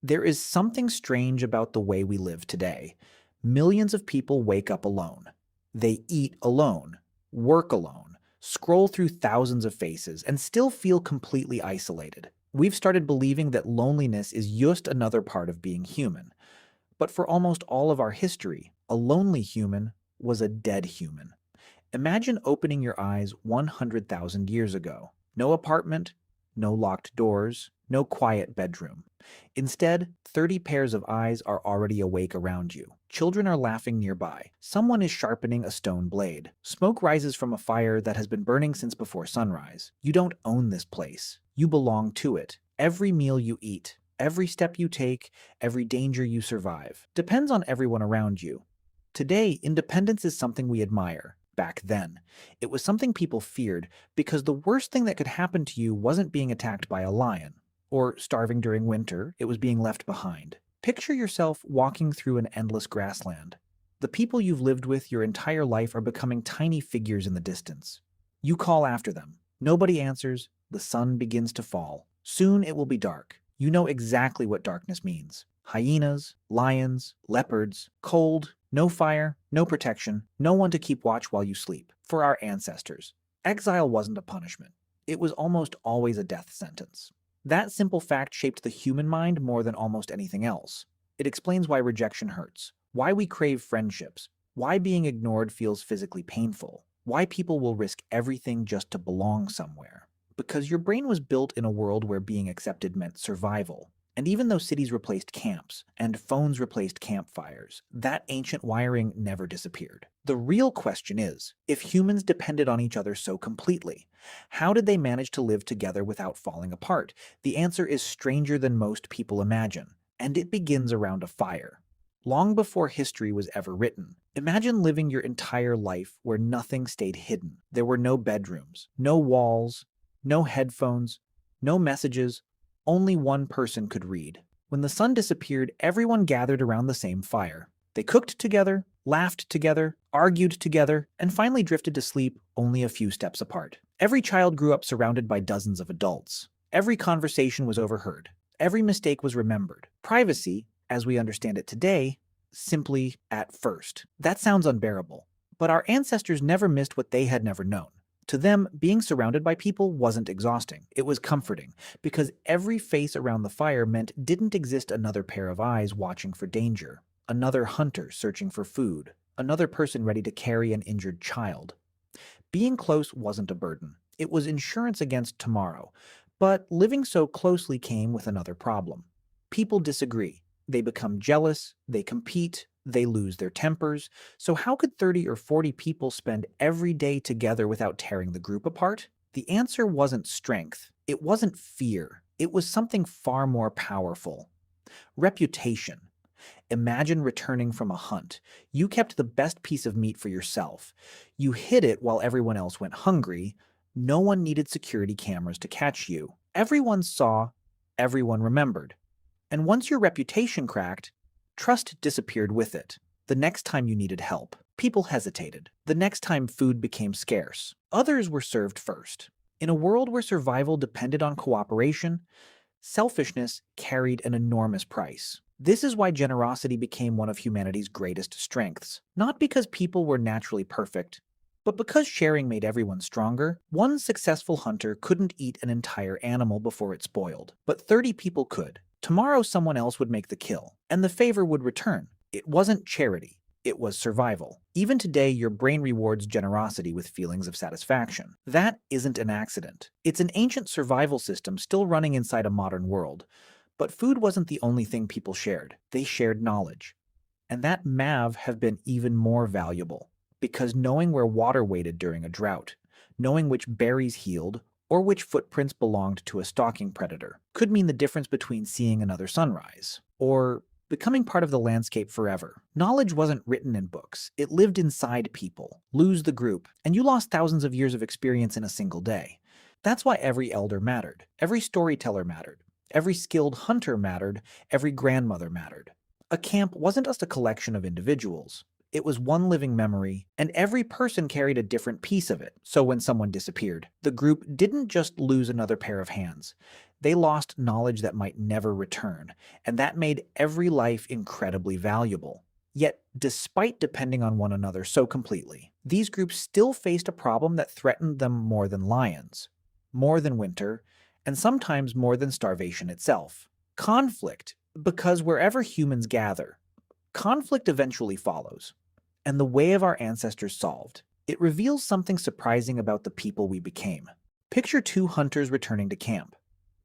There is something strange about the way we live today. Millions of people wake up alone. They eat alone, work alone, scroll through thousands of faces, and still feel completely isolated. We've started believing that loneliness is just another part of being human. But for almost all of our history, a lonely human was a dead human. Imagine opening your eyes 100,000 years ago. No apartment, no locked doors, no quiet bedroom. Instead, 30 pairs of eyes are already awake around you. Children are laughing nearby. Someone is sharpening a stone blade. Smoke rises from a fire that has been burning since before sunrise. You don't own this place. You belong to it. Every meal you eat, every step you take, every danger you survive, depends on everyone around you. Today, independence is something we admire. Back then, it was something people feared because the worst thing that could happen to you wasn't being attacked by a lion or starving during winter, it was being left behind. Picture yourself walking through an endless grassland. The people you've lived with your entire life are becoming tiny figures in the distance. You call after them. Nobody answers. The sun begins to fall. Soon it will be dark. You know exactly what darkness means. Hyenas, lions, leopards, cold, no fire, no protection, no one to keep watch while you sleep. For our ancestors, exile wasn't a punishment. It was almost always a death sentence. That simple fact shaped the human mind more than almost anything else. It explains why rejection hurts, why we crave friendships, why being ignored feels physically painful, why people will risk everything just to belong somewhere. Because your brain was built in a world where being accepted meant survival. And even though cities replaced camps and phones replaced campfires, that ancient wiring never disappeared. The real question is, if humans depended on each other so completely, how did they manage to live together without falling apart? The answer is stranger than most people imagine, and it begins around a fire. Long before history was ever written, imagine living your entire life where nothing stayed hidden. There were no bedrooms, no walls, no headphones, no messages. Only one person could read. When the sun disappeared, everyone gathered around the same fire. They cooked together, laughed together, argued together, and finally drifted to sleep only a few steps apart. Every child grew up surrounded by dozens of adults. Every conversation was overheard. Every mistake was remembered. Privacy, as we understand it today, simply at first. That sounds unbearable. But our ancestors never missed what they had never known. To them, being surrounded by people wasn't exhausting. It was comforting, because every face around the fire meant didn't exist another pair of eyes watching for danger, another hunter searching for food, another person ready to carry an injured child. Being close wasn't a burden. It was insurance against tomorrow. But living so closely came with another problem. People disagree. They become jealous, they compete, they lose their tempers. So how could 30 or 40 people spend every day together without tearing the group apart? The answer wasn't strength. It wasn't fear. It was something far more powerful. Reputation. Imagine returning from a hunt. You kept the best piece of meat for yourself. You hid it while everyone else went hungry. No one needed security cameras to catch you. Everyone saw, everyone remembered. And once your reputation cracked, trust disappeared with it. The next time you needed help, people hesitated. The next time food became scarce, others were served first. In a world where survival depended on cooperation, selfishness carried an enormous price. This is why generosity became one of humanity's greatest strengths. Not because people were naturally perfect, but because sharing made everyone stronger. One successful hunter couldn't eat an entire animal before it spoiled, but 30 people could. Tomorrow someone else would make the kill, and the favor would return. It wasn't charity, it was survival. Even today, your brain rewards generosity with feelings of satisfaction. That isn't an accident. It's an ancient survival system still running inside a modern world. But food wasn't the only thing people shared. They shared knowledge. And that have been even more valuable, because knowing where water waited during a drought, knowing which berries healed, or which footprints belonged to a stalking predator, could mean the difference between seeing another sunrise, or becoming part of the landscape forever. Knowledge wasn't written in books, it lived inside people. Lose the group, and you lost thousands of years of experience in a single day. That's why every elder mattered, every storyteller mattered, every skilled hunter mattered, every grandmother mattered. A camp wasn't just a collection of individuals. It was one living memory, and every person carried a different piece of it. So when someone disappeared, the group didn't just lose another pair of hands. They lost knowledge that might never return, and that made every life incredibly valuable. Yet, despite depending on one another so completely, these groups still faced a problem that threatened them more than lions, more than winter, and sometimes more than starvation itself. Conflict, because wherever humans gather, conflict eventually follows, and the way of our ancestors solved. It reveals something surprising about the people we became. Picture two hunters returning to camp.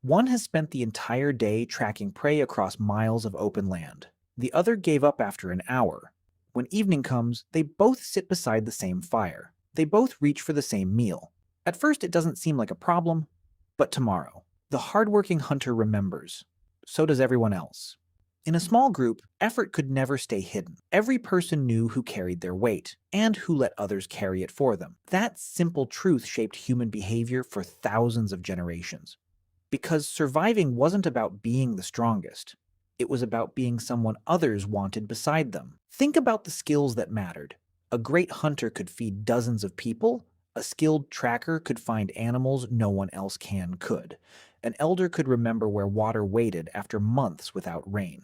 One has spent the entire day tracking prey across miles of open land. The other gave up after an hour. When evening comes, they both sit beside the same fire. They both reach for the same meal. At first, it doesn't seem like a problem, but tomorrow, the hardworking hunter remembers. So does everyone else. In a small group, effort could never stay hidden. Every person knew who carried their weight and who let others carry it for them. That simple truth shaped human behavior for thousands of generations. Because surviving wasn't about being the strongest. It was about being someone others wanted beside them. Think about the skills that mattered. A great hunter could feed dozens of people. A skilled tracker could find animals no one else could. An elder could remember where water waited after months without rain.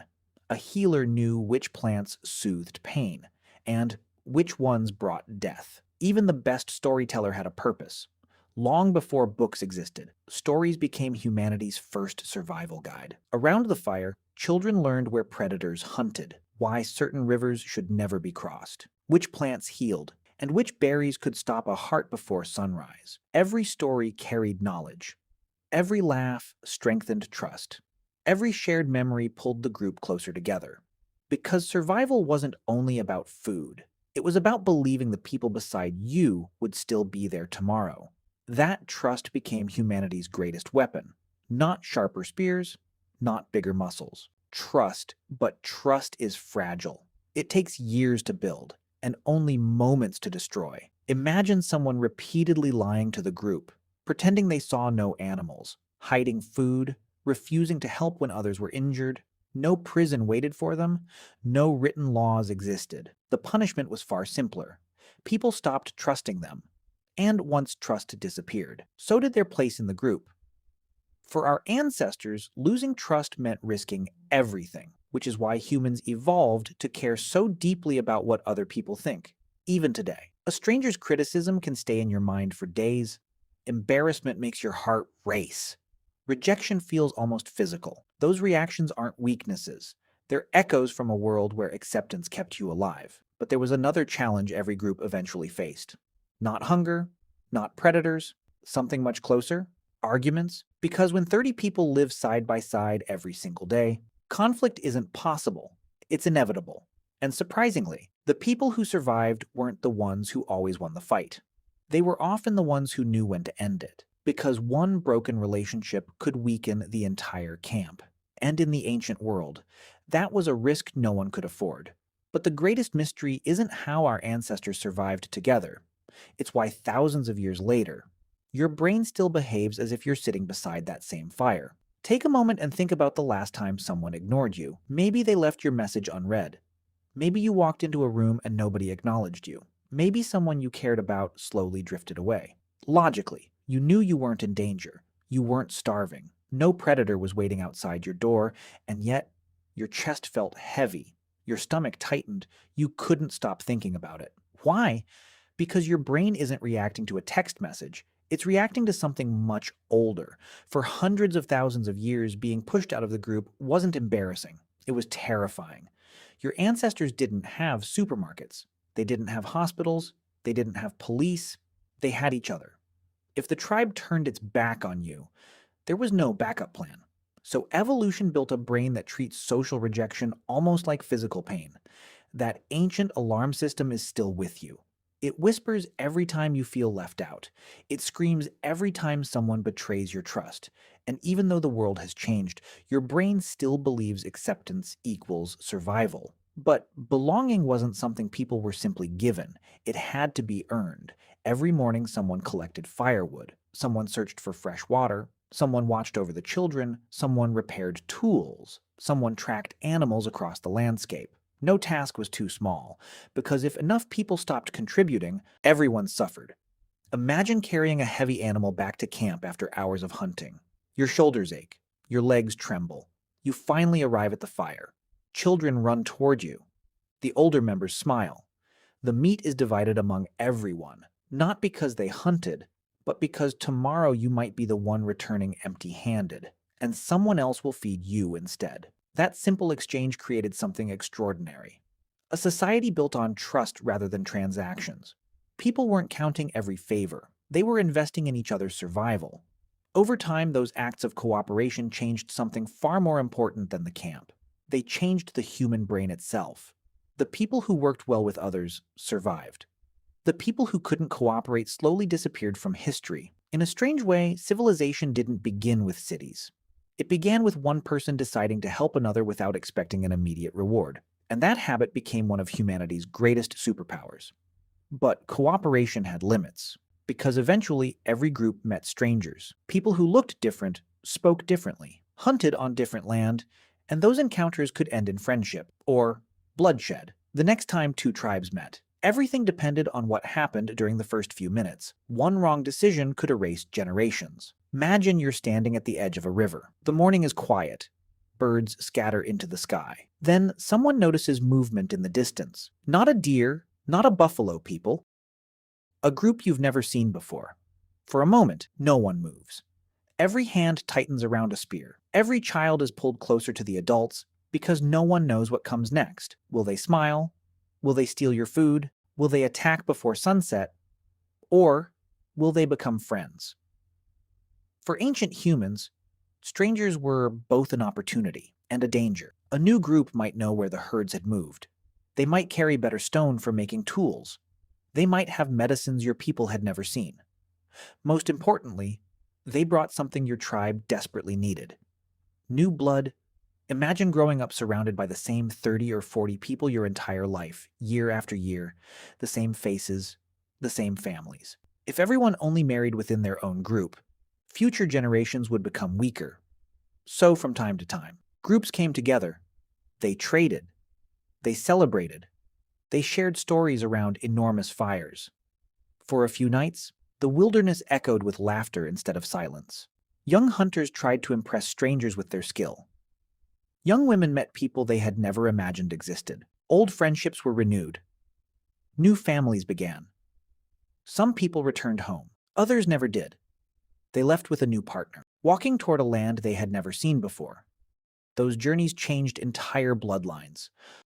A healer knew which plants soothed pain and which ones brought death. Even the best storyteller had a purpose. Long before books existed, stories became humanity's first survival guide. Around the fire, children learned where predators hunted, why certain rivers should never be crossed, which plants healed, and which berries could stop a heart before sunrise. Every story carried knowledge. Every laugh strengthened trust. Every shared memory pulled the group closer together. Because survival wasn't only about food, it was about believing the people beside you would still be there tomorrow. That trust became humanity's greatest weapon. Not sharper spears, not bigger muscles. Trust, but trust is fragile. It takes years to build, and only moments to destroy. Imagine someone repeatedly lying to the group, pretending they saw no animals, hiding food, refusing to help when others were injured. No prison waited for them, no written laws existed. The punishment was far simpler. People stopped trusting them. And once trust disappeared, so did their place in the group. For our ancestors, losing trust meant risking everything, which is why humans evolved to care so deeply about what other people think, even today. A stranger's criticism can stay in your mind for days. Embarrassment makes your heart race. Rejection feels almost physical. Those reactions aren't weaknesses. They're echoes from a world where acceptance kept you alive. But there was another challenge every group eventually faced. Not hunger, not predators, something much closer, arguments. Because when 30 people live side by side every single day, conflict isn't possible. It's inevitable. And surprisingly, the people who survived weren't the ones who always won the fight. They were often the ones who knew when to end it, because one broken relationship could weaken the entire camp. And in the ancient world, that was a risk no one could afford. But the greatest mystery isn't how our ancestors survived together. It's why thousands of years later, your brain still behaves as if you're sitting beside that same fire. Take a moment and think about the last time someone ignored you. Maybe they left your message unread. Maybe you walked into a room and nobody acknowledged you. Maybe someone you cared about slowly drifted away. Logically, you knew you weren't in danger. You weren't starving. No predator was waiting outside your door, and yet your chest felt heavy. Your stomach tightened. You couldn't stop thinking about it. Why? Because your brain isn't reacting to a text message. It's reacting to something much older. For hundreds of thousands of years, being pushed out of the group wasn't embarrassing. It was terrifying. Your ancestors didn't have supermarkets. They didn't have hospitals. They didn't have police. They had each other. If the tribe turned its back on you, there was no backup plan. So evolution built a brain that treats social rejection almost like physical pain. That ancient alarm system is still with you. It whispers every time you feel left out. It screams every time someone betrays your trust. And even though the world has changed, your brain still believes acceptance equals survival. But belonging wasn't something people were simply given. It had to be earned. Every morning someone collected firewood, someone searched for fresh water, someone watched over the children, someone repaired tools, someone tracked animals across the landscape. No task was too small, because if enough people stopped contributing, everyone suffered. Imagine carrying a heavy animal back to camp after hours of hunting. Your shoulders ache. Your legs tremble. You finally arrive at the fire. Children run toward you. The older members smile. The meat is divided among everyone, not because they hunted, but because tomorrow you might be the one returning empty-handed, and someone else will feed you instead. That simple exchange created something extraordinary. A society built on trust rather than transactions. People weren't counting every favor. They were investing in each other's survival. Over time, those acts of cooperation changed something far more important than the camp. They changed the human brain itself. The people who worked well with others survived. The people who couldn't cooperate slowly disappeared from history. In a strange way, civilization didn't begin with cities. It began with one person deciding to help another without expecting an immediate reward. And that habit became one of humanity's greatest superpowers. But cooperation had limits, because eventually every group met strangers, people who looked different, spoke differently, hunted on different land, and those encounters could end in friendship, or bloodshed, the next time two tribes met. Everything depended on what happened during the first few minutes. One wrong decision could erase generations. Imagine you're standing at the edge of a river. The morning is quiet. Birds scatter into the sky. Then someone notices movement in the distance. Not a deer, not a buffalo, people. A group you've never seen before. For a moment, no one moves. Every hand tightens around a spear. Every child is pulled closer to the adults because no one knows what comes next. Will they smile? Will they steal your food? Will they attack before sunset? Or will they become friends? For ancient humans, strangers were both an opportunity and a danger. A new group might know where the herds had moved. They might carry better stone for making tools. They might have medicines your people had never seen. Most importantly, they brought something your tribe desperately needed. New blood. Imagine growing up surrounded by the same 30 or 40 people your entire life, year after year, the same faces, the same families. If everyone only married within their own group, future generations would become weaker. So from time to time, groups came together. They traded. They celebrated. They shared stories around enormous fires. For a few nights, the wilderness echoed with laughter instead of silence. Young hunters tried to impress strangers with their skill. Young women met people they had never imagined existed. Old friendships were renewed. New families began. Some people returned home. Others never did. They left with a new partner, walking toward a land they had never seen before. Those journeys changed entire bloodlines.